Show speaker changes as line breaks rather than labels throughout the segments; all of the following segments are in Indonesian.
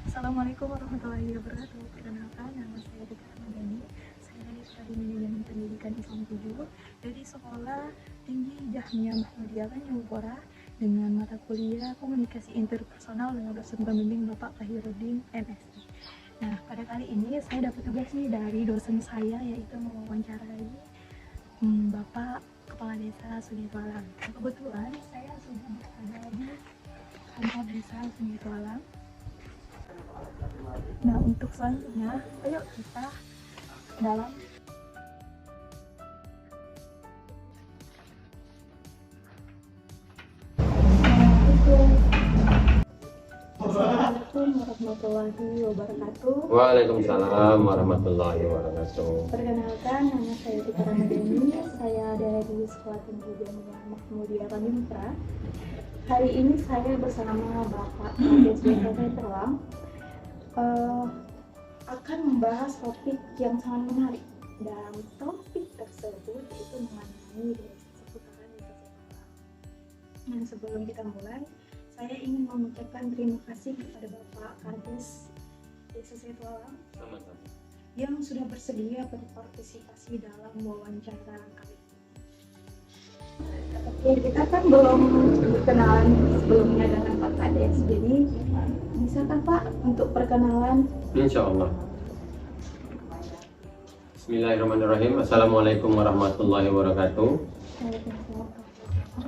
Assalamualaikum warahmatullahi wabarakatuh. Perkenalkan, nama saya Dika Ramadhani. Saya dari Prodi Manajemen Pendidikan Islam 7 dari Sekolah Tinggi Jahmiyah Muhammadiyah Tanjung dengan mata kuliah Komunikasi Interpersonal dengan dosen pembimbing Bapak Fahiruddin MSI. Nah, pada kali ini saya dapat tugas nih dari dosen saya, yaitu mewawancarai Bapak Kepala Desa Sungitualang. Kebetulan saya sudah berada di kantor Desa Sungitualang. Nah, untuk selanjutnya, ayo kita dalam. Assalamualaikum warahmatullahi wabarakatuh.
Waalaikumsalam warahmatullahi wabarakatuh.
Perkenalkan, nama saya Dika Ramadhani. Saya dari Sekolah Tinggi Jahmiyah Muhammadiyah Tanjung. Hari ini saya bersama Bapak Kades BKT Telang akan membahas topik yang sangat menarik, dan topik tersebut itu mengenai seputaran desa Sungitualang. Nah, sebelum kita mulai, saya ingin mengucapkan terima kasih kepada Bapak Kades Desa Sungitualang yang sudah bersedia berpartisipasi dalam wawancara kali ini. Oke, kita kan belum berkenalan sebelumnya dengan Pak Kades, jadi bisakah Pak untuk perkenalan?
Insya Allah. Bismillahirrahmanirrahim. Assalamualaikum warahmatullahi wabarakatuh.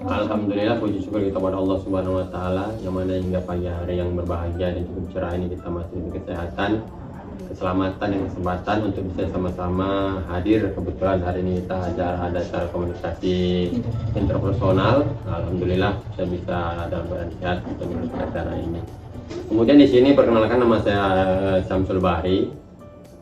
Alhamdulillah, puji syukur kita kepada Allah Subhanahu wa Ta'ala, yang mana hingga pagi hari yang berbahagia dan cukup cerah ini kita masih diberi kesehatan, keselamatan, dan kesempatan untuk bisa sama-sama hadir. Kebetulan hari ini kita ada acara komunikasi interpersonal. Alhamdulillah saya bisa dalam keadaan sehat untuk mengikuti acara ini. Kemudian di sini perkenalkan, nama saya Syamsul Bahri.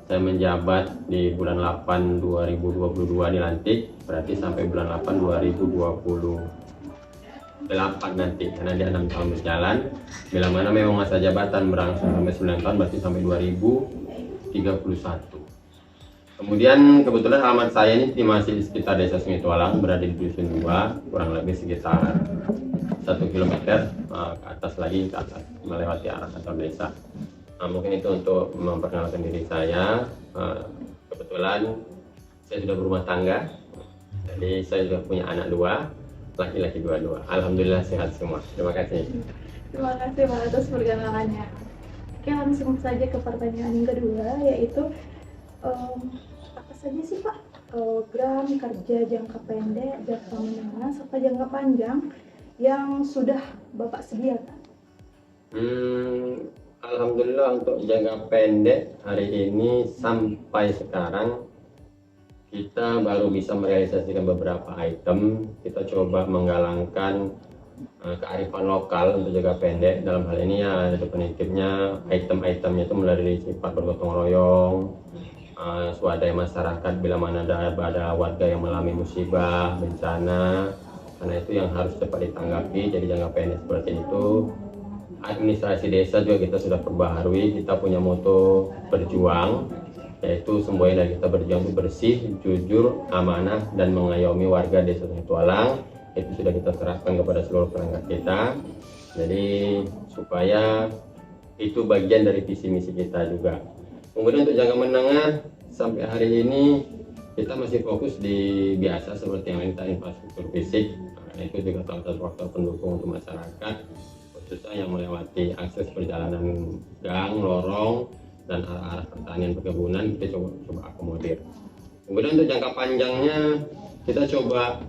Saya menjabat di bulan 8 2022 dilantik, berarti sampai bulan 8 2028 nanti, karena dia 6 tahun berjalan. Bila mana memang masa jabatan berangsur sampai 9 tahun, berarti sampai 2031. Kemudian kebetulan alamat saya ini masih di sekitar Desa Sungitualang, berada di Dusun 2, kurang lebih sekitar 1 km ke atas lagi, ke atas melewati arah kantor desa. Nah, mungkin itu untuk memperkenalkan diri saya. Kebetulan saya sudah berumah tangga, jadi saya sudah punya anak 2, laki-laki 2. Alhamdulillah sehat semua. Terima kasih.
Terima kasih Pak atas perkenalannya. Oke, langsung saja ke pertanyaan yang kedua, yaitu apa saja sih Pak program kerja jangka pendek, jangka menengah, serta jangka panjang yang sudah Bapak sediakan?
Alhamdulillah untuk jangka pendek hari ini sampai sekarang kita baru bisa merealisasikan beberapa item. Kita coba menggalangkan kearifan lokal untuk jangka pendek. Dalam hal ini ya definitifnya item-itemnya itu mulai dari sifat bergotong royong, swadaya masyarakat bila mana ada warga yang mengalami musibah, bencana, karena itu yang harus cepat ditanggapi. Jadi jangka pendek seperti itu. Administrasi desa juga kita sudah perbaharui. Kita punya moto berjuang, yaitu semuanya dari kita berjuang itu bersih, jujur, amanah, dan mengayomi warga Desa Sungitualang. Itu sudah kita serahkan kepada seluruh perangkat kita. Jadi supaya itu bagian dari visi misi kita juga. Kemudian untuk jangka menengah sampai hari ini kita masih fokus di biasa seperti yang kita infrastruktur fisik. Nah, itu juga salah satu faktor pendukung untuk masyarakat, khususnya yang melewati akses perjalanan gang, lorong, dan arah-arah pertanian perkebunan kita coba akomodir. Kemudian untuk jangka panjangnya kita coba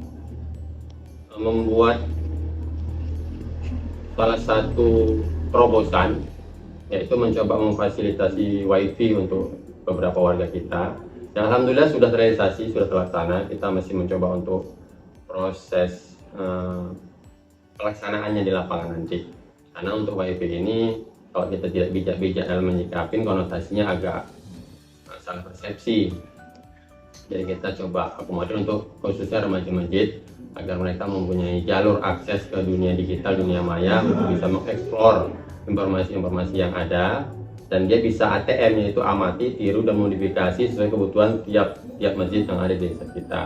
membuat salah satu terobosan, yaitu mencoba memfasilitasi wifi untuk beberapa warga kita. Dan alhamdulillah sudah terrealisasi, sudah terlaksana. Kita masih mencoba untuk proses pelaksanaannya di lapangan nanti. Karena untuk wifi ini kalau kita tidak bijak-bijak dalam menyikapin, konotasinya agak salah persepsi. Jadi kita coba akomodir untuk khususnya remaja masjid agar mereka mempunyai jalur akses ke dunia digital, dunia maya, untuk bisa mengeksplor informasi-informasi yang ada, dan dia bisa ATM, yaitu amati, tiru, dan modifikasi sesuai kebutuhan tiap masjid yang ada di desa kita.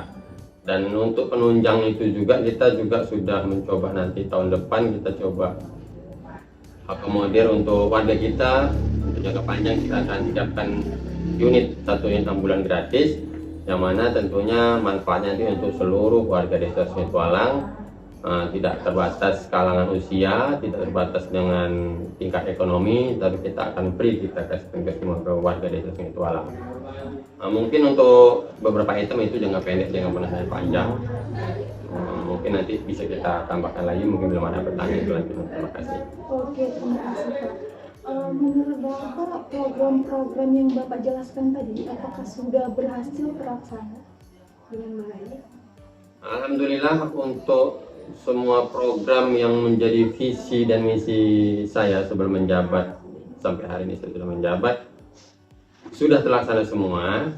Dan untuk penunjang itu juga kita juga sudah mencoba, nanti tahun depan kita coba akomodir untuk warga kita jangka panjang kita akan siapkan satu unit ambulan gratis, yang mana tentunya manfaatnya itu untuk seluruh warga desa Sungai Tualang, tidak terbatas kalangan usia, tidak terbatas dengan tingkat ekonomi, tapi kita akan beri, kita kasih ke semua warga desa Sungai Tualang. Mungkin untuk beberapa item itu jangka pendek, jangka menengah dan panjang. Mungkin nanti bisa kita tambahkan lagi, mungkin belum ada pertanyaan selanjutnya. Terima kasih.
Oke, terima kasih Pak. Menurut Bapak, program-program yang Bapak jelaskan tadi, apakah sudah berhasil terlaksana dengan baik?
Alhamdulillah, untuk semua program yang menjadi visi dan misi saya sebelum menjabat, sampai hari ini saya sudah menjabat, sudah terlaksana semua.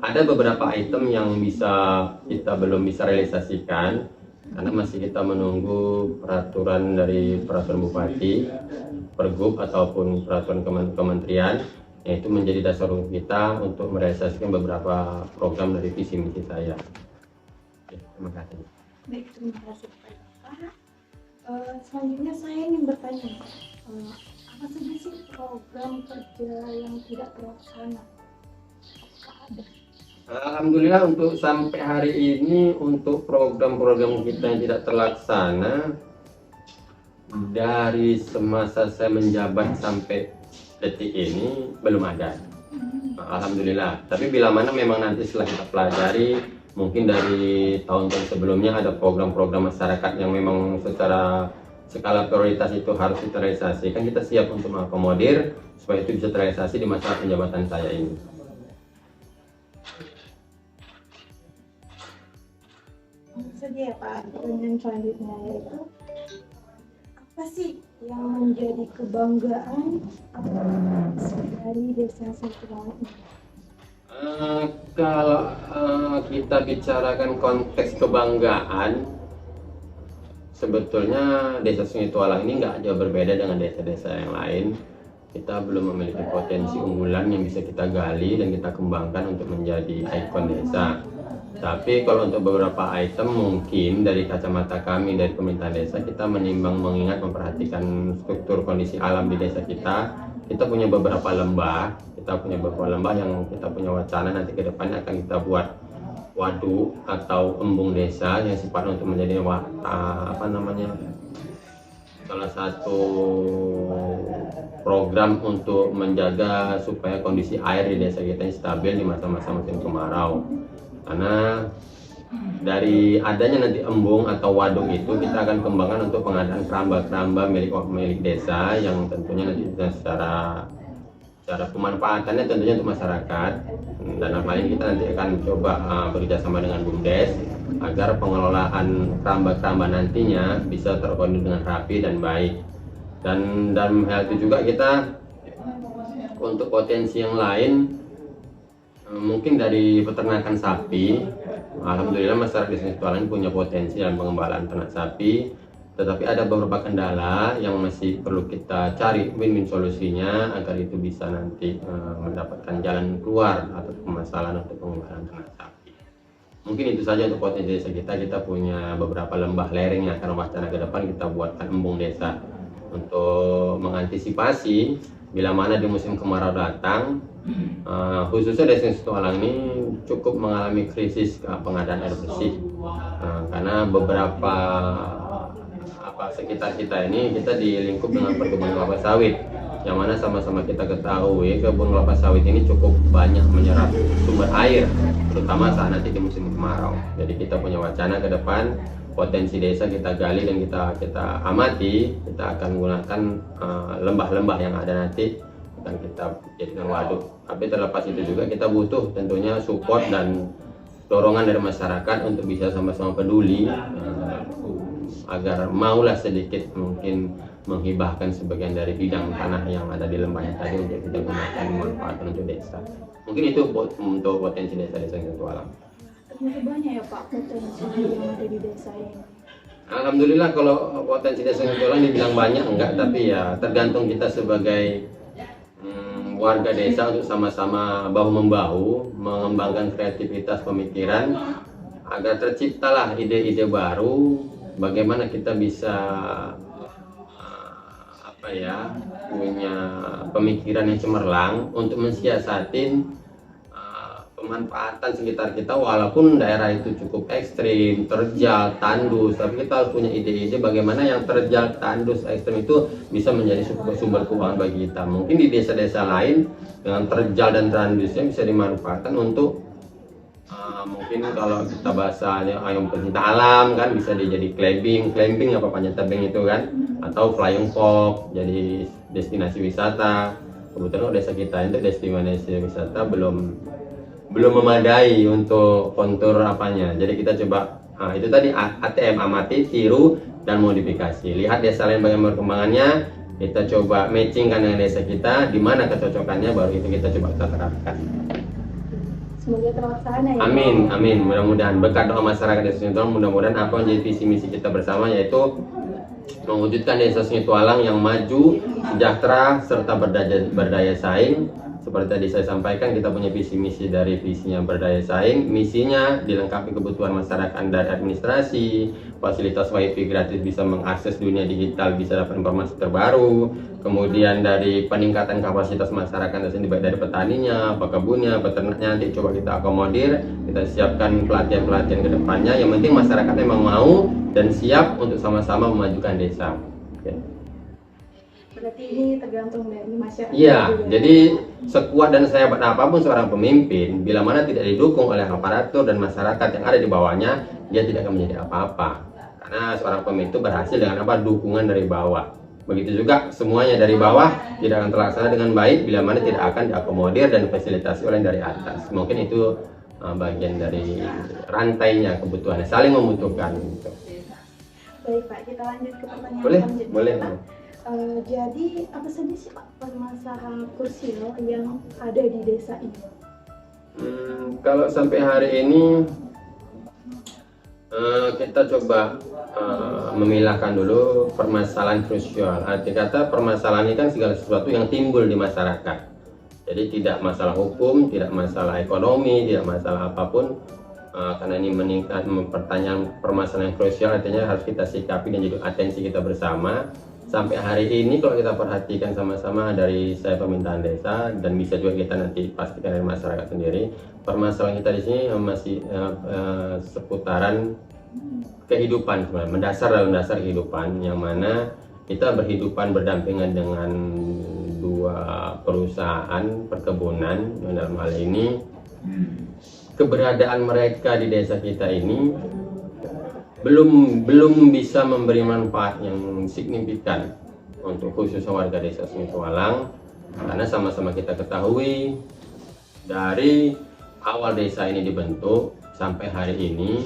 Ada beberapa item yang kita belum bisa realisasikan karena masih kita menunggu peraturan dari peraturan bupati, pergub ataupun peraturan kementerian, yaitu menjadi dasar kita untuk merealisasikan beberapa program dari visi misi saya. Oke, terima kasih.
Baik, terima kasih Pak. Selanjutnya saya ingin bertanya, apa saja sih program kerja yang tidak terlaksana? Apakah ada?
Alhamdulillah, untuk sampai hari ini untuk program-program kita yang tidak terlaksana dari semasa saya menjabat sampai detik ini belum ada. Alhamdulillah. Tapi bila mana memang nanti setelah kita pelajari, mungkin dari tahun-tahun sebelumnya ada program-program masyarakat yang memang secara skala prioritas itu harus kita realisasikan, kita siap untuk mengakomodir supaya itu bisa terrealisasi di masa penjabatan saya ini.
Saja ya Pak, pertanyaan selanjutnya yaitu apa sih yang menjadi kebanggaan dari desa Sungai Tualang ini?
Kalau kita bicarakan konteks kebanggaan, sebetulnya desa Sungai Tualang ini nggak jauh berbeda dengan desa-desa yang lain. Kita belum memiliki potensi unggulan yang bisa kita gali dan kita kembangkan untuk menjadi ikon desa. Tapi kalau untuk beberapa item mungkin dari kacamata kami dari pemerintah desa, kita menimbang, mengingat, memperhatikan struktur kondisi alam di desa kita. Kita punya beberapa lembah, yang kita punya wacana nanti ke depannya akan kita buat waduk atau embung desa yang sifatnya untuk menjadi salah satu program untuk menjaga supaya kondisi air di desa kita ini stabil di masa-masa musim kemarau. Karena dari adanya nanti embung atau waduk itu kita akan kembangkan untuk pengadaan keramba-keramba milik desa yang tentunya nanti secara pemanfaatannya tentunya untuk masyarakat. Dan lain kita nanti akan coba bekerjasama dengan BUMDes agar pengelolaan keramba-keramba nantinya bisa terkoordinir dengan rapi dan baik. Dan dalam hal itu juga kita untuk potensi yang lain, mungkin dari peternakan sapi. Alhamdulillah masyarakat di Sungai Tualang punya potensi dalam pengembangan ternak sapi, tetapi ada beberapa kendala yang masih perlu kita cari win-win solusinya agar itu bisa nanti mendapatkan jalan keluar atau permasalahan untuk pengembangan ternak sapi. Mungkin itu saja untuk potensi desa kita. Kita punya beberapa lembah lereng yang akan wacana ke depan kita buatkan embung desa untuk mengantisipasi bila mana di musim kemarau datang, khususnya desa Sungai Tualang ini cukup mengalami krisis pengadaan air bersih, karena beberapa sekitar kita ini kita di lingkup dengan perkebunan kelapa sawit, yang mana sama-sama kita ketahui kebun kelapa sawit ini cukup banyak menyerap sumber air, terutama saat nanti di musim kemarau. Jadi kita punya wacana ke depan, potensi desa kita gali dan kita amati. Kita akan menggunakan lembah-lembah yang ada nanti dan kita jadikan waduk. Tapi terlepas itu juga kita butuh tentunya support dan dorongan dari masyarakat untuk bisa sama-sama peduli agar maulah sedikit mungkin menghibahkan sebagian dari bidang tanah yang ada di lembahnya tadi untuk kita gunakan manfaatkan untuk desa. Mungkin itu untuk potensi desa-desa Sungai Tualang.
Ternyata banyak ya Pak potensi yang ada di desa ini.
Alhamdulillah, kalau potensi desa Sungai Tualang dibilang banyak enggak, tapi ya tergantung kita sebagai warga desa untuk sama-sama bahu-membahu mengembangkan kreativitas pemikiran agar terciptalah ide-ide baru bagaimana kita bisa apa ya, punya pemikiran yang cemerlang untuk mensiasatin pemanfaatan sekitar kita, walaupun daerah itu cukup ekstrim, terjal, tandus, tapi kita harus punya ide-ide bagaimana yang terjal, tandus, ekstrim itu bisa menjadi sumber keuangan bagi kita. Mungkin di desa-desa lain dengan terjal dan tandusnya bisa dimanfaatkan untuk mungkin kalau kita bahasanya ayam pencinta alam kan bisa jadi clamping apa panjat tebing itu kan, atau flying fox jadi destinasi wisata. Kebetulan desa kita itu destinasi wisata belum memadai untuk kontur apanya, jadi kita coba itu tadi ATM, amati, tiru, dan modifikasi. Lihat desa lain bagaimana perkembangannya, kita coba matchingkan dengan desa kita, di mana kecocokannya, baru itu kita coba kita terapkan.
Semoga terlaksana ya.
Amin, amin. Mudah-mudahan berkat doa masyarakat Desa Sungai Tualang, mudah-mudahan apa yang jadi visi misi kita bersama, yaitu mewujudkan Desa Sungai Tualang yang maju, sejahtera, serta berdaya saing. Seperti tadi saya sampaikan, kita punya visi misi dari visinya berdaya saing, misinya dilengkapi kebutuhan masyarakat dari administrasi, fasilitas wifi gratis, bisa mengakses dunia digital, bisa dapat informasi terbaru, kemudian dari peningkatan kapasitas masyarakat sendiri, baik dari petaninya, pekebunnya, peternaknya, nanti coba kita akomodir, kita siapkan pelatihan-pelatihan ke depannya. Yang penting masyarakat memang mau dan siap untuk sama-sama memajukan desa. Oke.
Berarti ini tergantung dari masyarakat.
Iya, jadi sekuat dan sehebat apapun seorang pemimpin, bila mana tidak didukung oleh aparatur dan masyarakat yang ada di bawahnya, dia tidak akan menjadi apa-apa. Karena seorang pemimpin itu berhasil dengan apa? Dukungan dari bawah. Begitu juga semuanya dari bawah tidak akan terlaksana dengan baik bila mana tidak akan diakomodir dan difasilitasi oleh dari atas. Mungkin itu bagian dari rantainya, kebutuhannya saling membutuhkan. Gitu.
Baik Pak, kita lanjut ke pertanyaan
Boleh,
selanjutnya.
boleh.
Pak. Jadi apa saja sih Pak permasalahan krusial yang ada di desa ini?
Kalau sampai hari ini kita coba memilahkan dulu permasalahan krusial. Arti kata permasalahan ini kan segala sesuatu yang timbul di masyarakat. Jadi tidak masalah hukum, tidak masalah ekonomi, tidak masalah apapun. Karena ini meningkat pertanyaan permasalahan krusial, artinya harus kita sikapi dan jadi atensi kita bersama. Sampai hari ini kalau kita perhatikan sama-sama dari saya pemerintahan desa, dan bisa juga kita nanti pastikan dari masyarakat sendiri, permasalahan kita di sini masih seputaran kehidupan, sebenarnya mendasar dalam dasar kehidupan, yang mana kita berhidupan berdampingan dengan dua perusahaan perkebunan. Dalam hal ini keberadaan mereka di desa kita ini belum bisa memberi manfaat yang signifikan untuk khususnya warga desa Sungai Tualang, karena sama-sama kita ketahui dari awal desa ini dibentuk sampai hari ini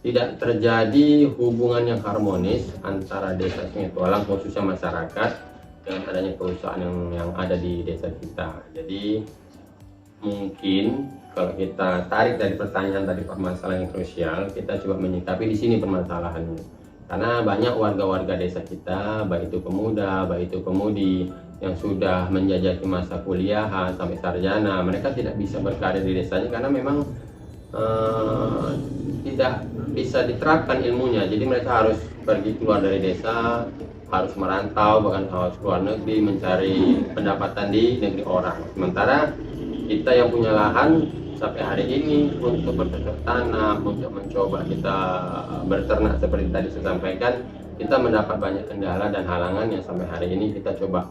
tidak terjadi hubungan yang harmonis antara desa Sungai Tualang khususnya masyarakat dengan adanya perusahaan yang ada di desa kita. Jadi mungkin kalau kita tarik dari pertanyaan tadi permasalahan yang krusial, kita coba menyikapi di sini permasalahannya. Karena banyak warga-warga desa kita, baik itu pemuda, baik itu pemudi, yang sudah menjajaki masa kuliahan sampai sarjana, mereka tidak bisa berkarir di desanya karena memang tidak bisa diterapkan ilmunya. Jadi mereka harus pergi keluar dari desa, harus merantau, bahkan harus keluar negeri mencari pendapatan di negeri orang. Sementara kita yang punya lahan sampai hari ini untuk bercocok tanam, untuk mencoba kita berternak seperti tadi saya sampaikan, kita mendapat banyak kendala dan halangan yang sampai hari ini kita coba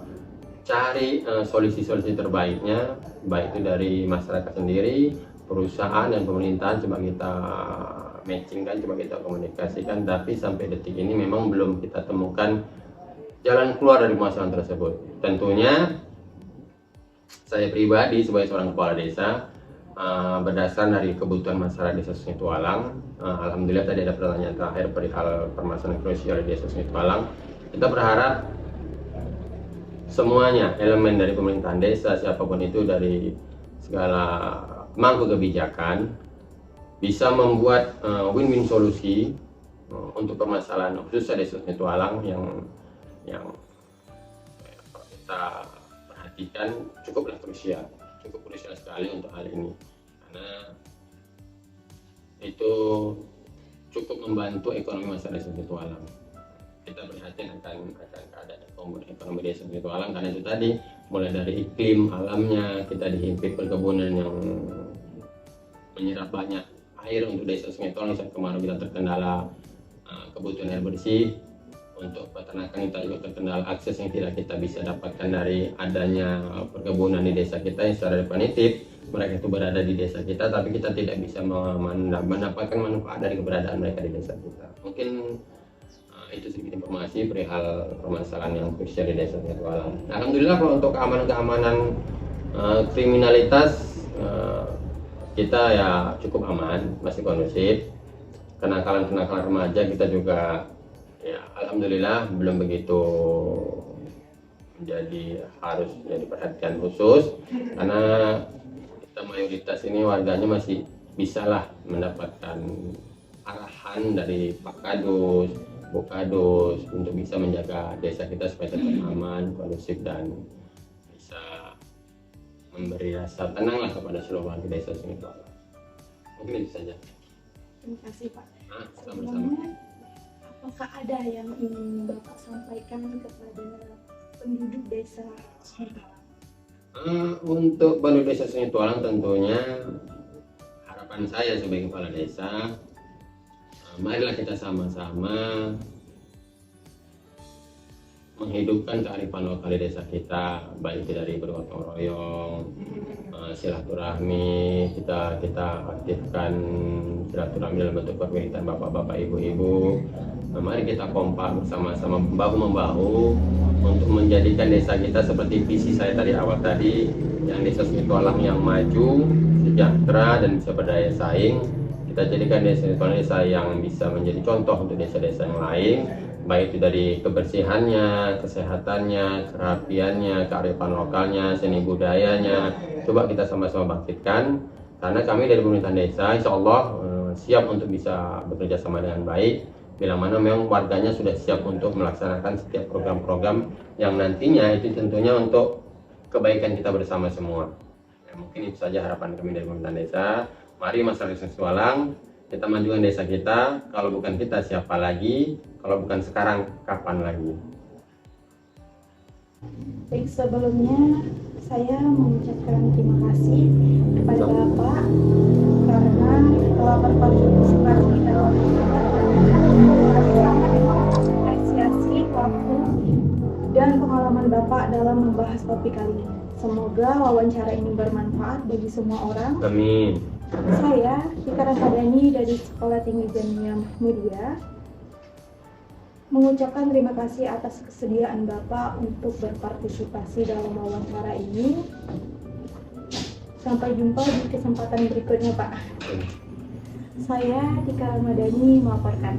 cari solusi-solusi terbaiknya, baik itu dari masyarakat sendiri, perusahaan dan pemerintahan, coba kita matchingkan, coba kita komunikasikan, tapi sampai detik ini memang belum kita temukan jalan keluar dari masalah tersebut. Tentunya saya pribadi sebagai seorang kepala desa, berdasar dari kebutuhan masyarakat desa Sungai Tualang, alhamdulillah tadi ada pertanyaan terakhir perihal permasalahan krusial di desa Sungai Tualang. Kita berharap semuanya elemen dari pemerintahan desa, siapapun itu, dari segala pemangku kebijakan, bisa membuat win-win solusi untuk permasalahan khususnya desa Sungai Tualang yang kita perhatikan cukup krusial sekali untuk hal ini, karena itu cukup membantu ekonomi masyarakat Sungai Tualang. kita prihatin akan keadaan ekonomi desa Petualang, karena itu tadi mulai dari iklim alamnya, kita dihimpit perkebunan yang menyerap banyak air untuk desa Sungai Tualang. Saat kemarin kita terkendala kebutuhan air bersih, untuk peternakan kita juga terkendala akses yang tidak kita bisa dapatkan dari adanya perkebunan di desa kita yang secara definitif mereka itu berada di desa kita, tapi kita tidak bisa mendapatkan manfaat dari keberadaan mereka di desa kita. Mungkin itu sedikit informasi perihal permasalahan yang krusial di desa Petualang. Alhamdulillah kalau untuk keamanan kriminalitas kita ya cukup aman, masih kondusif. Kenakalan remaja kita juga ya alhamdulillah belum begitu menjadi harus jadi perhatian khusus, karena kita mayoritas ini warganya masih bisalah mendapatkan arahan dari Pak Kadus, Bu Kadus untuk bisa menjaga desa kita supaya tetap aman, kondusif, dan bisa memberi rasa tenang lah kepada seluruh warga desa Sungai Tualang. Mungkin itu saja.
Terima kasih Pak.
Sama-sama.
Sebelumnya, apakah ada yang ingin Bapak sampaikan kepada penduduk desa Sungai Tualang?
Untuk penduduk desa Sungai Tualang tentunya harapan saya sebagai kepala desa, marilah kita sama-sama menghidupkan kearifan lokal di desa kita, baik itu dari bergotong royong, silaturahmi, kita aktifkan silaturahmi dalam bentuk perwiritan bapak-bapak, ibu-ibu. Mari kita kompak bersama-sama, bahu-membahu untuk menjadikan desa kita seperti visi saya tadi awal tadi, yang desa Sungai Tualang yang maju, sejahtera, dan bisa berdaya saing. Kita jadikan desa Tualang desa yang bisa menjadi contoh untuk desa-desa yang lain, baik itu dari kebersihannya, kesehatannya, kerapiannya, kearifan lokalnya, seni budayanya. Coba kita sama-sama bangkitkan, karena kami dari pemerintahan desa insya Allah siap untuk bisa bekerja sama dengan baik, bila mana memang warganya sudah siap untuk melaksanakan setiap program-program yang nantinya itu tentunya untuk kebaikan kita bersama semua. Ya, mungkin itu saja harapan kami dari pemerintahan desa. Mari masyarakat Sungai Tualang, kita majukan desa kita. Kalau bukan kita siapa lagi? Kalau bukan sekarang, kapan lagi?
Baik, sebelumnya saya mengucapkan terima kasih kepada Bapak karena telah berpartisipasi dalam apresiasi waktu dan pengalaman Bapak dalam membahas topik kali ini. Semoga wawancara ini bermanfaat bagi semua orang.
Amin.
Saya Tika Ramadhani dari Sekolah Tinggi Jamiah Muhammadiyah mengucapkan terima kasih atas kesediaan Bapak untuk berpartisipasi dalam wawancara ini. Sampai jumpa di kesempatan berikutnya, Pak. Saya Tika Ramadhani melaporkan.